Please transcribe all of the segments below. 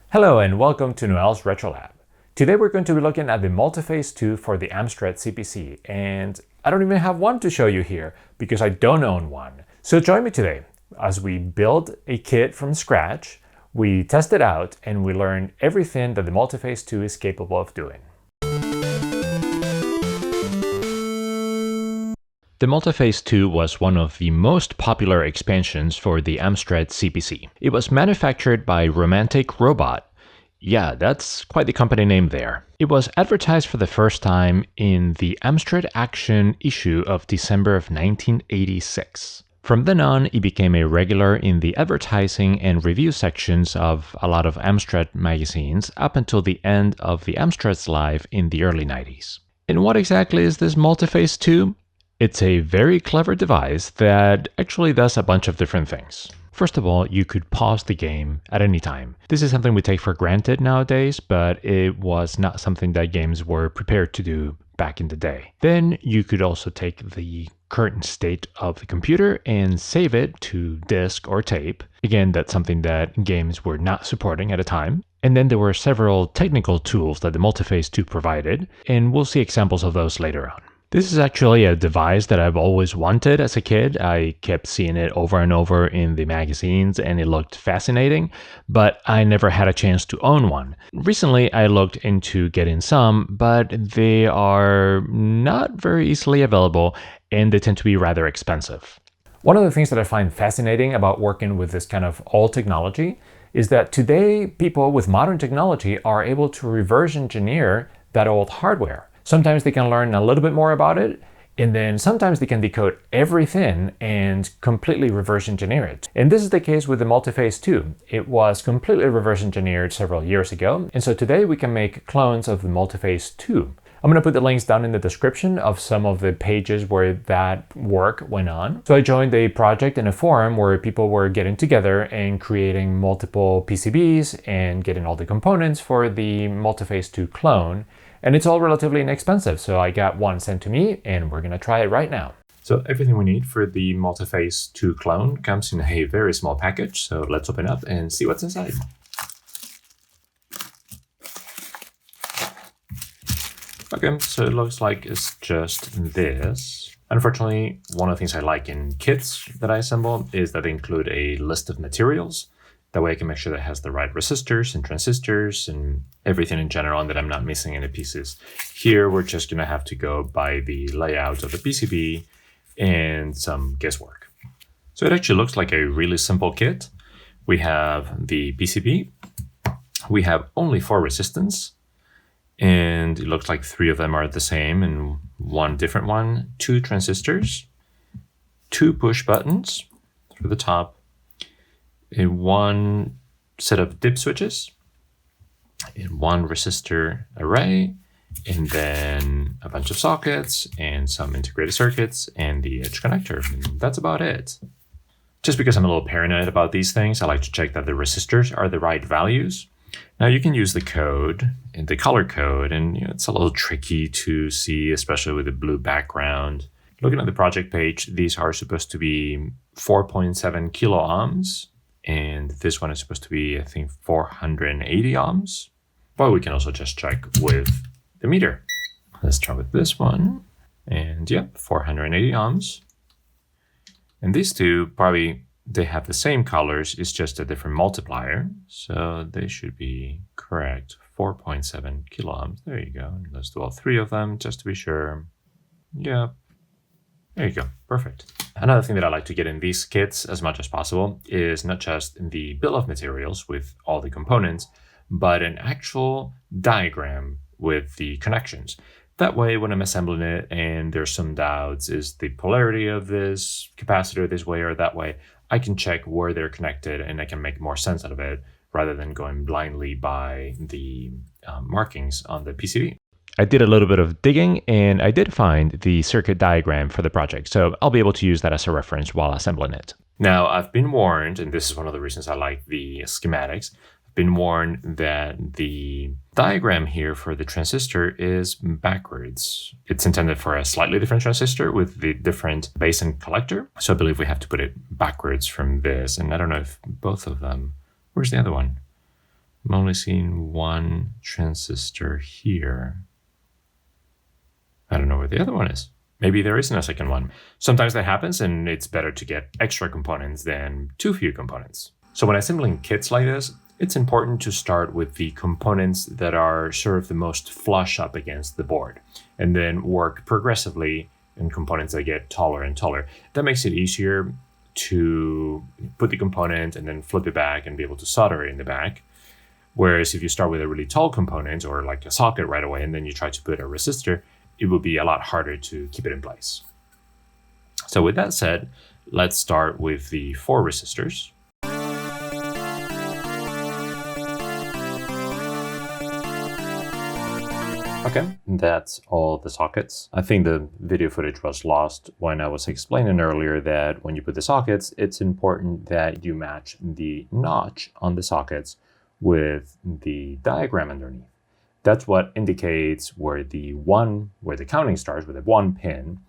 Hello and welcome to Noel's Retro Lab. Today we're going to be looking at the Multiface II for the Amstrad CPC, and I don't even have one to show you here because I don't own one. So join me today as we build a kit from scratch, we test it out, and we learn everything that the Multiface II is capable of doing. The Multiface II was one of the most popular expansions for the Amstrad CPC. It was manufactured by Romantic Robot. Yeah, that's quite the company name there. It was advertised for the first time in the Amstrad Action issue of December of 1986. From then on, it became a regular in the advertising and review sections of a lot of Amstrad magazines up until the end of the Amstrad's life in the early 90s. And what exactly is this Multiface II? It's a very clever device that actually does a bunch of different things. First of all, you could pause the game at any time. This is something we take for granted nowadays, but it was not something that games were prepared to do back in the day. Then you could also take the current state of the computer and save it to disk or tape. Again, that's something that games were not supporting at the time. And then there were several technical tools that the Multiface II provided, and we'll see examples of those later on. This is actually a device that I've always wanted as a kid. I kept seeing it over and over in the magazines and it looked fascinating, but I never had a chance to own one. Recently, I looked into getting some, but they are not very easily available and they tend to be rather expensive. One of the things that I find fascinating about working with this kind of old technology is that today people with modern technology are able to reverse engineer that old hardware. Sometimes they can learn a little bit more about it, and then sometimes they can decode everything and completely reverse engineer it. And this is the case with the Multiface II. It was completely reverse engineered several years ago, and so today we can make clones of the Multiface II. I'm going to put the links down in the description of some of the pages where that work went on. So I joined a project in a forum where people were getting together and creating multiple PCBs and getting all the components for the Multiface II clone. And it's all relatively inexpensive, so I got one sent to me, and we're gonna try it right now. So everything we need for the Multiface II clone comes in a very small package, so let's open up and see what's inside. Okay, so it looks like it's just this. Unfortunately, one of the things I like in kits that I assemble is that they include a list of materials. That way I can make sure that it has the right resistors and transistors and everything in general, and that I'm not missing any pieces. Here, we're just gonna have to go by the layout of the PCB and some guesswork. So it actually looks like a really simple kit. We have the PCB. We have only 4 resistors, and it looks like 3 of them are the same and 1 different one. 2 transistors, 2 push buttons for the top, in 1 set of dip switches, in 1 resistor array, and then a bunch of sockets and some integrated circuits and the edge connector. And that's about it. Just because I'm a little paranoid about these things, I like to check that the resistors are the right values. Now you can use the code, and the color code, and it's a little tricky to see, especially with the blue background. Looking at the project page, these are supposed to be 4.7 kilo ohms. And this one is supposed to be, I think, 480 ohms. But we can also just check with the meter. Let's try with this one. And yep, 480 ohms. And these two, probably, they have the same colors. It's just a different multiplier. So they should be correct. 4.7 kilo ohms. There you go. And let's do all 3 of them just to be sure. Yep. There you go. Perfect. Another thing that I like to get in these kits as much as possible is not just the bill of materials with all the components, but an actual diagram with the connections. That way, when I'm assembling it and there's some doubts, is the polarity of this capacitor this way or that way, I can check where they're connected and I can make more sense out of it rather than going blindly by the markings on the PCB. I did a little bit of digging and I did find the circuit diagram for the project, so I'll be able to use that as a reference while assembling it. Now, I've been warned, and this is one of the reasons I like the schematics, I've been warned that the diagram here for the transistor is backwards. It's intended for a slightly different transistor with the different base and collector, so I believe we have to put it backwards from this, and I don't know if both of them... Where's the other one? I'm only seeing one transistor here. I don't know where the other one is. Maybe there isn't a second one. Sometimes that happens, and it's better to get extra components than too few components. So when assembling kits like this, it's important to start with the components that are sort of the most flush up against the board, and then work progressively in components that get taller and taller. That makes it easier to put the component and then flip it back and be able to solder it in the back. Whereas if you start with a really tall component or like a socket right away, and then you try to put a resistor, it will be a lot harder to keep it in place. So with that said, let's start with the 4 resistors. Okay, that's all the sockets. I think the video footage was lost when I was explaining earlier that when you put the sockets, it's important that you match the notch on the sockets with the diagram underneath. That's what indicates where the counting starts with a 1 pin.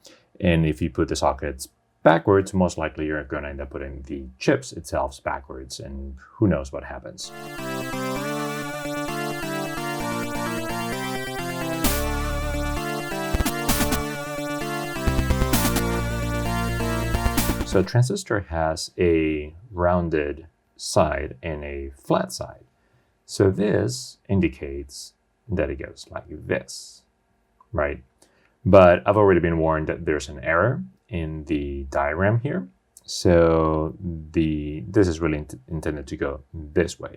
And if you put the sockets backwards, most likely you're going to end up putting the chips itself backwards, and who knows what happens. So a transistor has a rounded side and a flat side. So this indicates that it goes like this, right? But I've already been warned that there's an error in the diagram here. So this is really intended to go this way.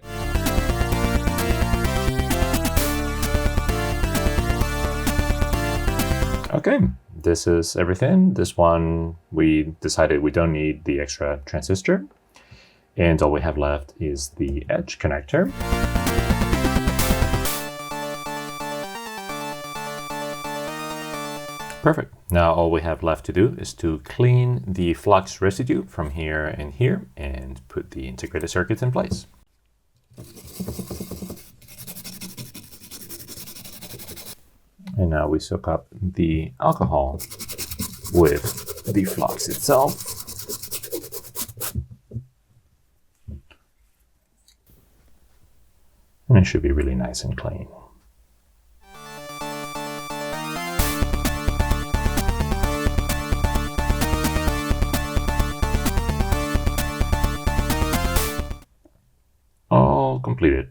Okay, this is everything. This one, we decided we don't need the extra transistor. And all we have left is the edge connector. Perfect. Now all we have left to do is to clean the flux residue from here and here and put the integrated circuits in place. And now we soak up the alcohol with the flux itself. And it should be really nice and clean. All completed.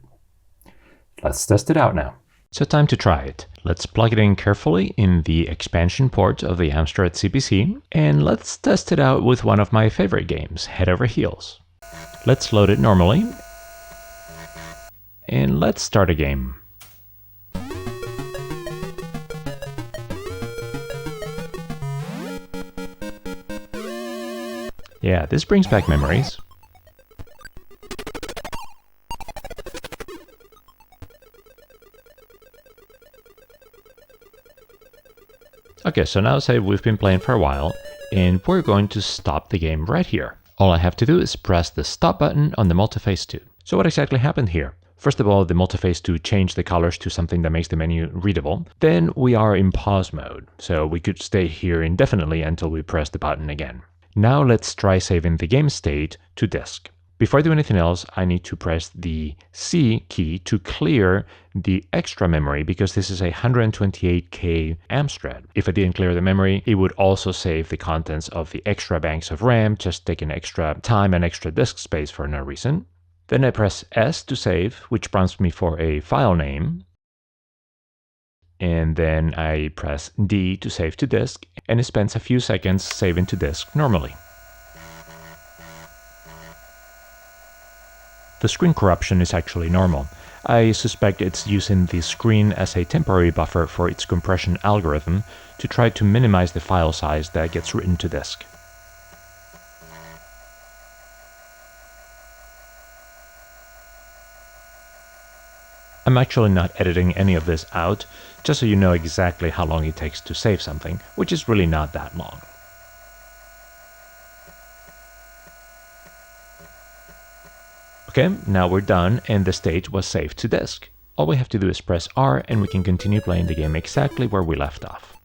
Let's test it out now. So time to try it. Let's plug it in carefully in the expansion port of the Amstrad CPC, and let's test it out with one of my favorite games, Head Over Heels. Let's load it normally, and let's start a game. Yeah, this brings back memories. Okay, so now say we've been playing for a while, and we're going to stop the game right here. All I have to do is press the stop button on the Multiface II. So what exactly happened here? First of all, the Multiface II changed the colors to something that makes the menu readable. Then we are in pause mode, so we could stay here indefinitely until we press the button again. Now let's try saving the game state to disk. Before I do anything else, I need to press the C key to clear the extra memory because this is a 128K Amstrad. If I didn't clear the memory, it would also save the contents of the extra banks of RAM, just taking extra time and extra disk space for no reason. Then I press S to save, which prompts me for a file name. And then I press D to save to disk, and it spends a few seconds saving to disk normally. The screen corruption is actually normal. I suspect it's using the screen as a temporary buffer for its compression algorithm to try to minimize the file size that gets written to disk. I'm actually not editing any of this out, just so you know exactly how long it takes to save something, which is really not that long. Okay, now we're done and the state was saved to disk. All we have to do is press R and we can continue playing the game exactly where we left off.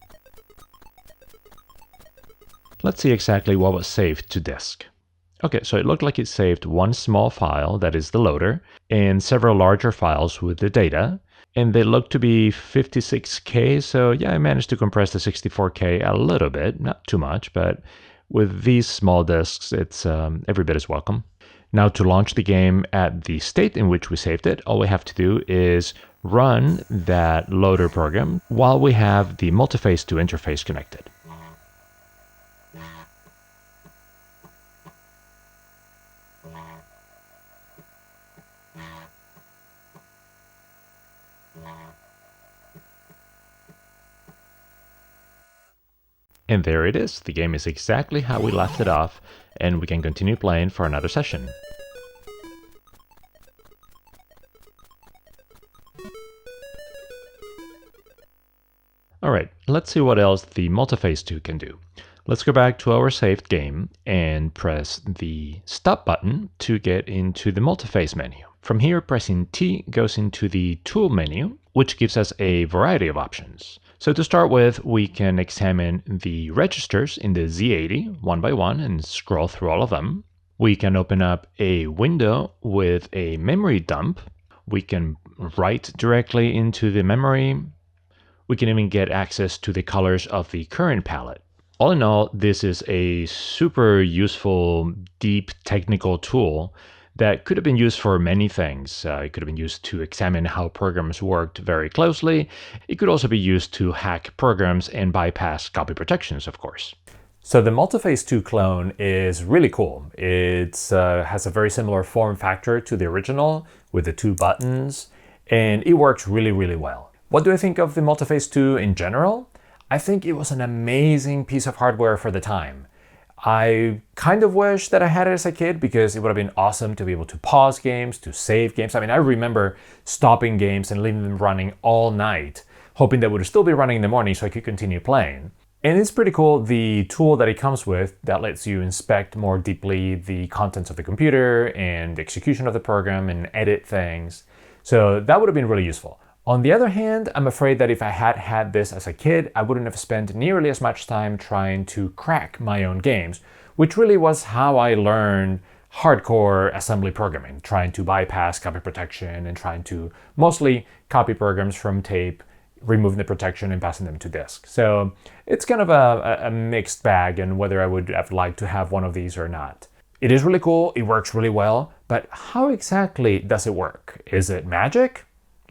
Let's see exactly what was saved to disk. Okay, so it looked like it saved one small file, that is the loader, and several larger files with the data. And they look to be 56K, so yeah, I managed to compress the 64K a little bit, not too much, but with these small disks, it's every bit as welcome. Now to launch the game at the state in which we saved it, all we have to do is run that loader program while we have the Multiface II interface connected. And there it is. The game is exactly how we left it off, and we can continue playing for another session. Alright, let's see what else the Multiface II can do. Let's go back to our saved game and press the stop button to get into the Multiface menu. From here, pressing T goes into the tool menu, which gives us a variety of options. So to start with, we can examine the registers in the Z80 one by one and scroll through all of them. We can open up a window with a memory dump. We can write directly into the memory. We can even get access to the colors of the current palette. All in all, this is a super useful, deep technical tool that could have been used for many things. It could have been used to examine how programs worked very closely. It could also be used to hack programs and bypass copy protections, of course. So the Multiface II clone is really cool. It has a very similar form factor to the original with the two buttons, and it works really, really well. What do I think of the Multiface II in general? I think it was an amazing piece of hardware for the time. I kind of wish that I had it as a kid because it would have been awesome to be able to pause games, to save games. I mean, I remember stopping games and leaving them running all night, hoping they would still be running in the morning so I could continue playing. And it's pretty cool, the tool that it comes with that lets you inspect more deeply the contents of the computer and the execution of the program and edit things. So that would have been really useful. On the other hand, I'm afraid that if I had had this as a kid, I wouldn't have spent nearly as much time trying to crack my own games, which really was how I learned hardcore assembly programming, trying to bypass copy protection and trying to mostly copy programs from tape, removing the protection and passing them to disk. So it's kind of a mixed bag and whether I would have liked to have one of these or not. It is really cool, it works really well, but how exactly does it work? Is it magic?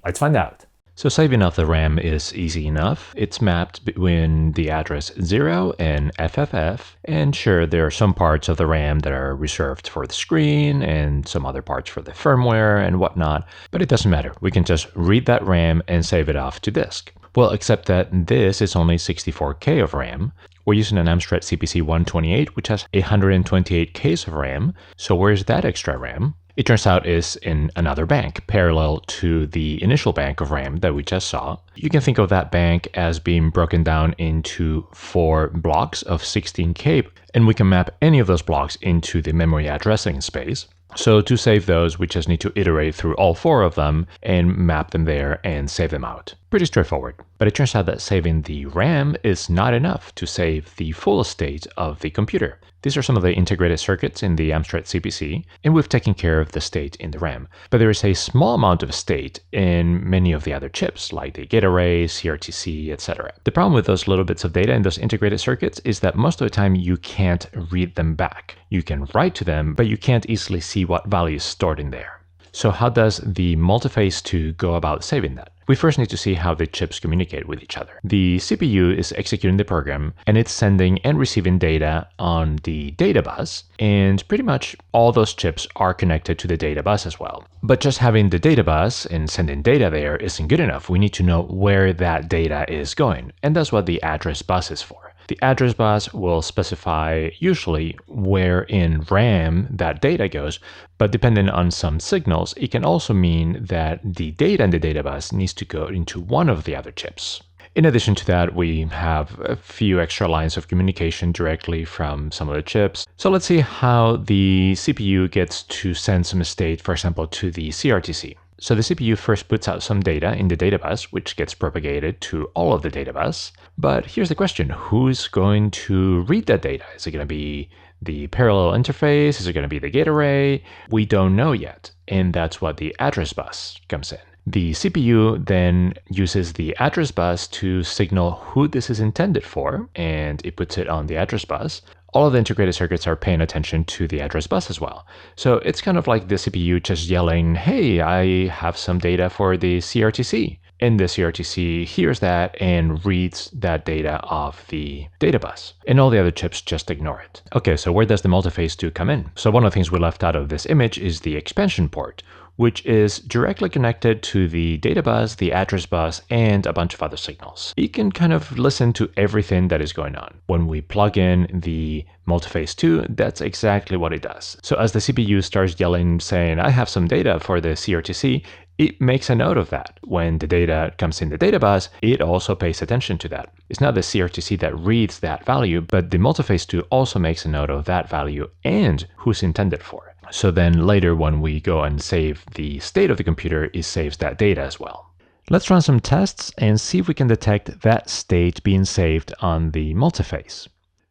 Let's find out. So saving off the RAM is easy enough. It's mapped between the address 0 and FFF, and sure, there are some parts of the RAM that are reserved for the screen and some other parts for the firmware and whatnot, but it doesn't matter. We can just read that RAM and save it off to disk. Well, except that this is only 64K of RAM. We're using an Amstrad CPC 128, which has 128Ks of RAM, so where's that extra RAM? It turns out is in another bank, parallel to the initial bank of RAM that we just saw. You can think of that bank as being broken down into 4 blocks of 16K, and we can map any of those blocks into the memory addressing space. So to save those, we just need to iterate through all 4 of them and map them there and save them out. Pretty straightforward. But it turns out that saving the RAM is not enough to save the full state of the computer. These are some of the integrated circuits in the Amstrad CPC, and we've taken care of the state in the RAM. But there is a small amount of state in many of the other chips, like the gate array, CRTC, etc. The problem with those little bits of data in those integrated circuits is that most of the time you can't read them back. You can write to them, but you can't easily see what value is stored in there. So how does the Multiface II go about saving that? We first need to see how the chips communicate with each other. The CPU is executing the program, and it's sending and receiving data on the data bus, and pretty much all those chips are connected to the data bus as well. But just having the data bus and sending data there isn't good enough. We need to know where that data is going, and that's what the address bus is for. The address bus will specify usually where in RAM that data goes, but depending on some signals, it can also mean that the data in the data bus needs to go into one of the other chips. In addition to that, we have a few extra lines of communication directly from some of the chips. So let's see how the CPU gets to send some state, for example, to the CRTC. So the CPU first puts out some data in the data bus, which gets propagated to all of the data bus. But here's the question, who's going to read that data? Is it going to be the parallel interface? Is it going to be the gate array? We don't know yet. And that's what the address bus comes in. The CPU then uses the address bus to signal who this is intended for, and it puts it on the address bus. All of the integrated circuits are paying attention to the address bus as well. So it's kind of like the CPU just yelling, hey, I have some data for the CRTC. And the CRTC hears that and reads that data off the data bus. And all the other chips just ignore it. Okay, so where does the Multiface II come in? So one of the things we left out of this image is the expansion port, which is directly connected to the data bus, the address bus, and a bunch of other signals. You can kind of listen to everything that is going on. When we plug in the Multiface II, that's exactly what it does. So as the CPU starts yelling, saying, I have some data for the CRTC, it makes a note of that. When the data comes in the data bus, it also pays attention to that. It's not the CRTC that reads that value, but the Multiface II also makes a note of that value and who's intended for it. So then later when we go and save the state of the computer, it saves that data as well. Let's run some tests and see if we can detect that state being saved on the Multiface.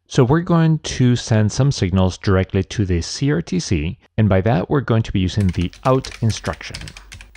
So we're going to send some signals directly to the CRTC, and by that we're going to be using the out instruction.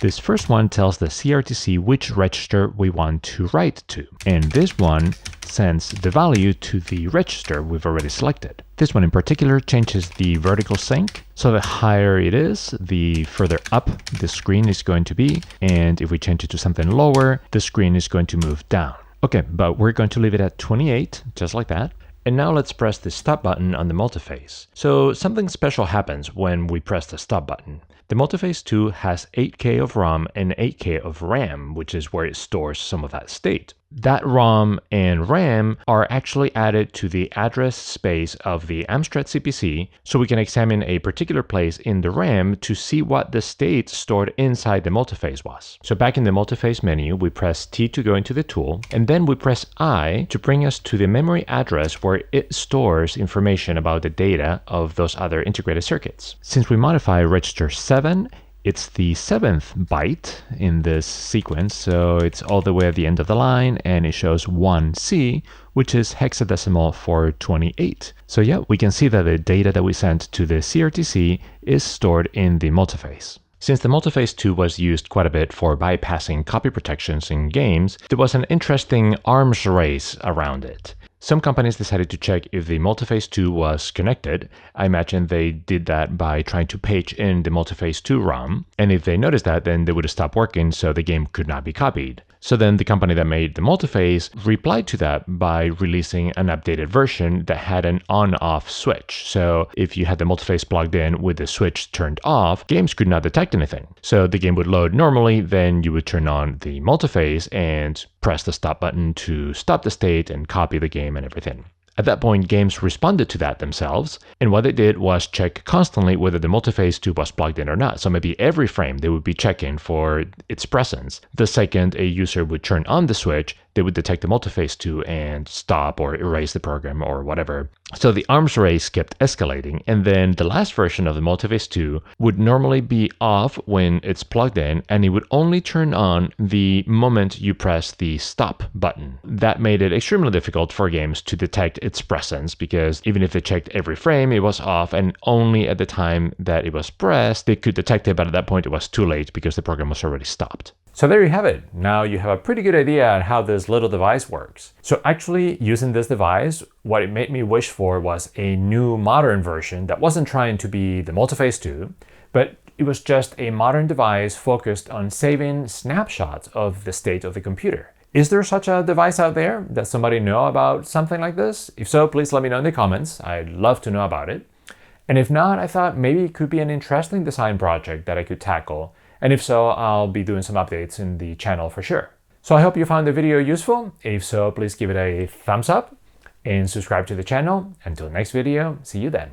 This first one tells the CRTC which register we want to write to, and this one sends the value to the register we've already selected. This one in particular changes the vertical sync, so the higher it is, the further up the screen is going to be, and if we change it to something lower, the screen is going to move down. Okay, but we're going to leave it at 28, just like that. And now let's press the stop button on the Multiface. So something special happens when we press the stop button. The Multiface II has 8K of ROM and 8K of RAM, which is where it stores some of that state. That ROM and RAM are actually added to the address space of the Amstrad CPC, so we can examine a particular place in the RAM to see what the state stored inside the Multiface was. So back in the Multiface menu, we press T to go into the tool, and then we press I to bring us to the memory address where it stores information about the data of those other integrated circuits. Since we modify register 7, it's the 7th byte in this sequence, so it's all the way at the end of the line, and it shows 1C, which is hexadecimal for 28. So yeah, we can see that the data that we sent to the CRTC is stored in the Multiface. Since the Multiface II was used quite a bit for bypassing copy protections in games, there was an interesting arms race around it. Some companies decided to check if the Multiface II was connected. I imagine they did that by trying to page in the Multiface II ROM, and if they noticed that, then they would have stopped working so the game could not be copied. So then the company that made the Multiface replied to that by releasing an updated version that had an on-off switch. So if you had the Multiface plugged in with the switch turned off, games could not detect anything. So the game would load normally, then you would turn on the Multiface and press the stop button to stop the state and copy the game and everything. At that point, games responded to that themselves, and what they did was check constantly whether the Multiface II was plugged in or not. So maybe every frame they would be checking for its presence. The second a user would turn on the switch, they would detect the Multiface II and stop or erase the program or whatever. So the arms race kept escalating, and then the last version of the Multiface II would normally be off when it's plugged in, and it would only turn on the moment you press the stop button. That made it extremely difficult for games to detect its presence, because even if they checked every frame, it was off, and only at the time that it was pressed, they could detect it, but at that point it was too late because the program was already stopped. So there you have it. Now you have a pretty good idea on how this little device works. So actually using this device, what it made me wish for was a new modern version that wasn't trying to be the Multiface II, but it was just a modern device focused on saving snapshots of the state of the computer. Is there such a device out there? Does somebody know about something like this? If so, please let me know in the comments. I'd love to know about it. And if not, I thought maybe it could be an interesting design project that I could tackle. And if so, I'll be doing some updates in the channel for sure. So I hope you found the video useful. If so, please give it a thumbs up and subscribe to the channel. Until next video, see you then.